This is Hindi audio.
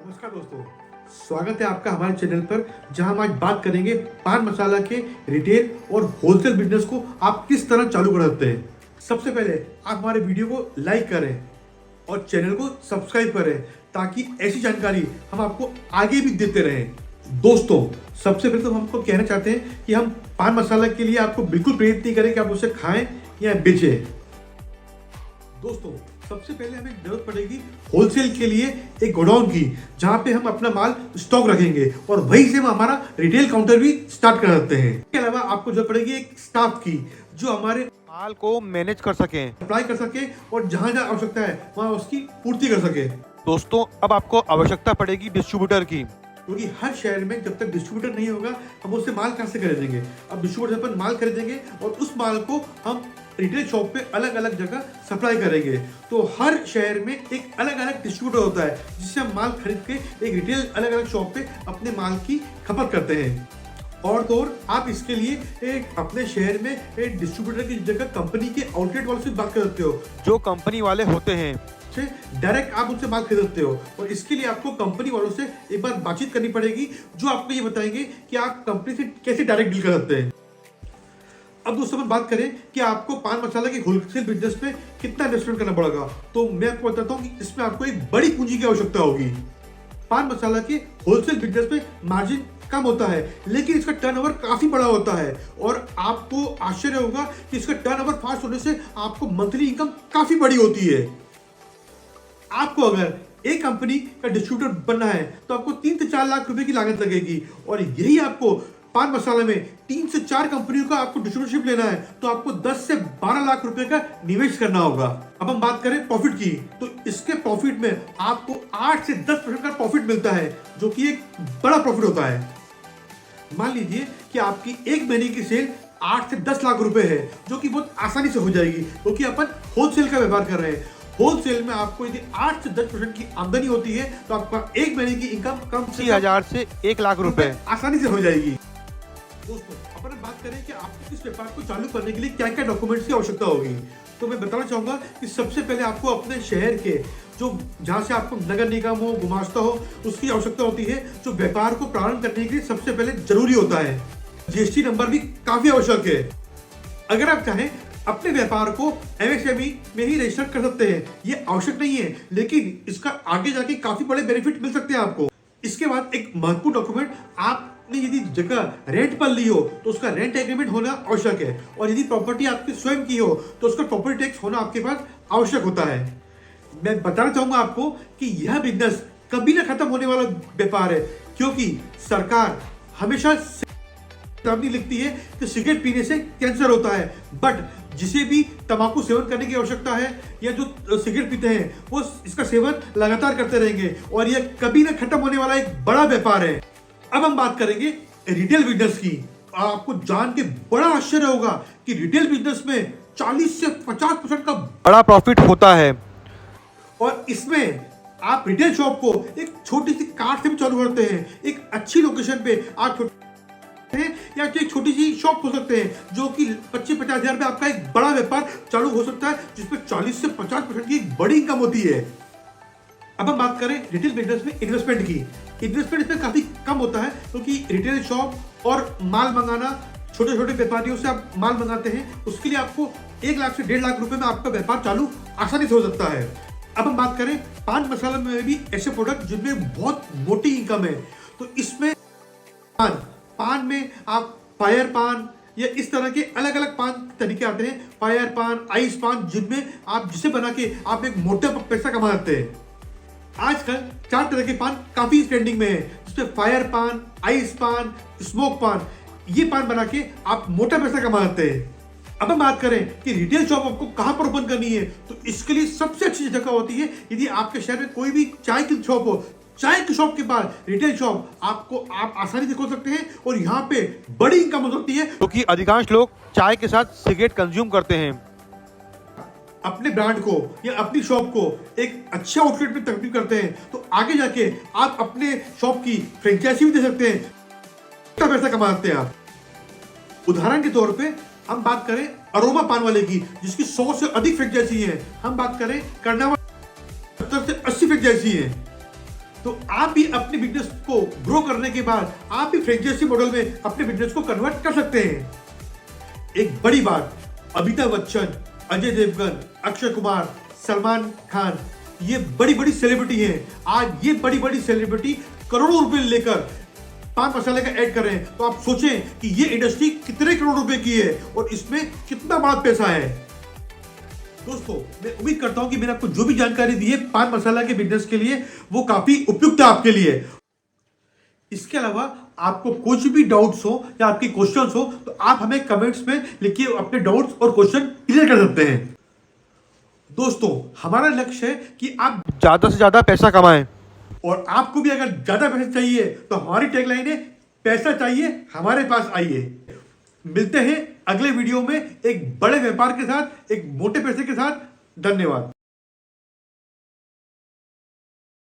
नमस्कार दोस्तों, स्वागत है आपका हमारे चैनल पर, जहां हम आज बात करेंगे पान मसाला के रिटेल और होलसेल बिजनेस को आप किस तरह चालू कर सकते हैं। सबसे पहले आप हमारे वीडियो को लाइक करें और चैनल को सब्सक्राइब करें ताकि ऐसी जानकारी हम आपको आगे भी देते रहें। दोस्तों, सबसे पहले तो हम आपको कहना चाहते हैं कि हम पान मसाला के लिए आपको बिल्कुल प्रेरित नहीं करें कि आप उसे खाएं या बेचें। दोस्तों, सबसे पहले हमें जरूरत पड़ेगी होलसेल के लिए एक गोडाउन की, जहां पे हम अपना माल स्टॉक रखेंगे और वहीं से हम हमारा रिटेल काउंटर भी स्टार्ट कर सकते हैं। इसके अलावा आपको जरूरत पड़ेगी एक स्टाफ की, जो हमारे माल को मैनेज कर सकें। सप्लाई कर सके और जहां जहां आवश्यकता है वहां उसकी पूर्ति कर सके। दोस्तों, अब आपको आवश्यकता पड़ेगी डिस्ट्रीब्यूटर की, क्योंकि हर शहर में जब तक डिस्ट्रीब्यूटर नहीं होगा हम उससे माल कहां से खरीदेंगे। अब डिस्ट्रीब्यूटर से अपन माल खरीदेंगे और उस माल को हम रिटेल शॉप पे अलग अलग जगह सप्लाई करेंगे। तो हर शहर में एक अलग अलग डिस्ट्रीब्यूटर होता है, जिससे हम माल खरीद के एक रिटेल अलग अलग शॉप पे अपने माल की खपत करते हैं। और तो और आप इसके लिए एक अपने शहर में एक डिस्ट्रीब्यूटर की जगह कंपनी के आउटलेट वालों से बात कर सकते हो, जो कंपनी वाले होते हैं। डायरेक्ट आप उनसे माल खरीद सकते हो। और इसके लिए आपको कंपनी वालों से एक बार बातचीत करनी पड़ेगी, जो आपको ये बताएंगे कि आप कंपनी से कैसे डायरेक्ट डील कर सकते हैं। अब दोस्तों हम बात करें कि आपको पान मसाला के होलसेल बिजनेस में कितना इन्वेस्टमेंट करना पड़ेगा, तो मैं आपको बताता हूं कि इसमें आपको एक बड़ी पूंजी की आवश्यकता होगी। पान मसाला के होलसेल बिजनेस में मार्जिन कम होता है, लेकिन इसका टर्नओवर काफी बड़ा होता है और आपको आश्चर्य होगा कि इसका टर्नओवर फास्ट होने से आपको मंथली इनकम काफी बड़ी होती है। आपको अगर एक कंपनी का डिस्ट्रीब्यूटर बनना है तो आपको 3 से 4 लाख रुपए की लागत लगेगी, और यही आपको पान मसाला में 3 से 4 कंपनियों का आपको डिस्ट्रीब्यूटरशिप लेना है तो आपको 10 से 12 लाख रुपए का निवेश करना होगा। अब हम बात करें प्रॉफिट की, तो इसके प्रॉफिट में आपको 8 से 10% का प्रॉफिट मिलता है, जो कि एक बड़ा प्रॉफिट होता है। मान लीजिए कि आपकी एक महीने की सेल 8 से 10 लाख रुपए है, जो कि बहुत आसानी से हो जाएगी, क्योंकि अपन होलसेल का व्यापार कर रहे हैं। होलसेल में आपको यदि 8 से 10% की आमदनी होती है तो आपका एक महीने की इनकम कम 80,000 से 1 लाख रुपए आसानी से हो जाएगी। दोस्तों, अपन बात करें कि आपको इस व्यापार को चालू करने के लिए क्या क्या डॉक्यूमेंट्स की आवश्यकता होगी, तो मैं बताना चाहूंगा कि सबसे पहले आपको अपने शहर के जो जहां से आपको नगर निगम हो, गुमास्ता हो, उसकी आवश्यकता होती है, जो व्यापार को प्रारंभ करने के लिए सबसे पहले जरूरी होता है। जीएसटी नंबर भी काफी आवश्यक है। अगर आप चाहें अपने व्यापार को एमएसएमई में ही रजिस्टर कर सकते हैं, ये आवश्यक नहीं है, लेकिन इसका आगे जाके काफी बड़े बेनिफिट मिल सकते हैं आपको। इसके बाद एक महत्वपूर्ण डॉक्यूमेंट, आपने यदि जगह रेंट पर ली हो तो उसका रेंट एग्रीमेंट होना आवश्यक है, और यदि प्रॉपर्टी आपकी स्वयं की हो तो उसका प्रॉपर्टी टैक्स होना आपके पास आवश्यक होता है। मैं बताना चाहूंगा आपको कि यह बिजनेस कभी ना खत्म होने वाला व्यापार है, क्योंकि सरकार हमेशा चेतावनी लिखती है कि सिगरेट पीने से कैंसर होता है, बट जिसे भी तंबाकू सेवन करने की आवश्यकता है या जो सिगरेट पीते हैं वो इसका सेवन लगातार करते रहेंगे, और यह कभी ना खत्म होने वाला एक बड़ा व्यापार है। अब हम बात करेंगे रिटेल बिजनेस की। आपको जान के बड़ा आश्चर्य होगा कि रिटेल बिजनेस में 40 से 50% का बड़ा प्रॉफिट होता है, और इसमें आप रिटेल शॉप को एक छोटी सी कार्ट से भी चालू करते हैं। एक अच्छी लोकेशन पे आप या तो एक छोटी सी शॉप हो सकते हैं, जो कि 25-50 हजार में आपका एक बड़ा व्यापार चालू हो सकता है, जिसमें 40 से 50% की एक बड़ी इनकम होती है। अब हम बात करें रिटेल बिजनेस में इन्वेस्टमेंट की। इन्वेस्टमेंट इसमें काफी कम होता है, क्योंकि रिटेल शॉप और माल मंगाना, छोटे छोटे व्यापारियों से आप माल मंगाते हैं, उसके लिए आपको 1 लाख से 1.5 लाख रुपए में आपका व्यापार चालू आसानी से हो सकता है। अब हम बात करें पान मसाला में भी ऐसे प्रोडक्ट जिनमें बहुत मोटी इनकम है, तो इसमें पान में आप फायर पान या इस तरह के अलग अलग पान तरीके आते हैं, फायर पान, आइस पान, जिनमें आप जिसे बना के आप एक मोटा पैसा कमा सकते हैं। आजकल 4 तरह के पान काफी ट्रेंडिंग में है, जिसमें फायर पान, आइस पान, स्मोक पान, ये पान बना के आप मोटा पैसा कमा सकते हैं। अब हम बात करें कि रिटेल शॉप आपको कहां पर ओपन करनी है, तो इसके लिए सबसे अच्छी जगह होती है, यदि आपके शहर में कोई भी चाय की शॉप हो, चाय की शॉप के बाद रिटेल शॉप आप आसानी से खोल सकते हैं, और यहाँ पे बड़ी इनकम हो सकती है, क्योंकि अधिकांश लोग चाय के साथ सिगरेट कंज्यूम करते हैं। अपने ब्रांड को या अपनी शॉप को एक अच्छे आउटलेट में तब्दील करते हैं, तो आगे जाके आप अपने शॉप की फ्रेंचाइजी भी दे सकते हैं, अच्छा पैसा कमा सकते हैं आप। उदाहरण के तौर पे हम बात करें अरोमा पान वाले की, जिसकी 100 से अधिक फ्रेंचाइजी है। हम बात करें कर्नावा 70 से 80 फ्रेंचाइजी है। तो आप भी अपने बिजनेस को ग्रो करने के बाद आप भी फ्रेंचाइजी मॉडल में अपने बिजनेस को कन्वर्ट कर सकते हैं। एक बड़ी बात, अमिताभ बच्चन, अजय देवगन, अक्षय कुमार, सलमान खान, ये बड़ी बड़ी सेलिब्रिटी हैं। आज ये बड़ी बड़ी सेलिब्रिटी करोड़ों रुपए लेकर पान मसाले का ऐड कर रहे हैं। तो आप सोचें कि ये इंडस्ट्री कितने करोड़ रुपए की है और इसमें कितना बड़ा पैसा है। दोस्तों, मैं उम्मीद करता हूं कि मैंने आपको जो भी जानकारी दी है पान मसाला के बिजनेस के लिए वो काफी उपयुक्त है आपके लिए। इसके अलावा आपको कुछ भी डाउट्स हो या आपकी क्वेश्चंस हो तो आप हमें कमेंट्स में लिखिए, अपने डाउट्स और क्वेश्चन क्लियर कर सकते हैं। दोस्तों, हमारा लक्ष्य है कि आप ज़्यादा से ज़्यादा पैसा कमाएं। और आपको भी अगर ज्यादा पैसा चाहिए तो हमारी टैगलाइन है, पैसा चाहिए हमारे पास आइए। मिलते हैं अगले वीडियो में एक बड़े व्यापार के साथ, एक मोटे पैसे के साथ। धन्यवाद।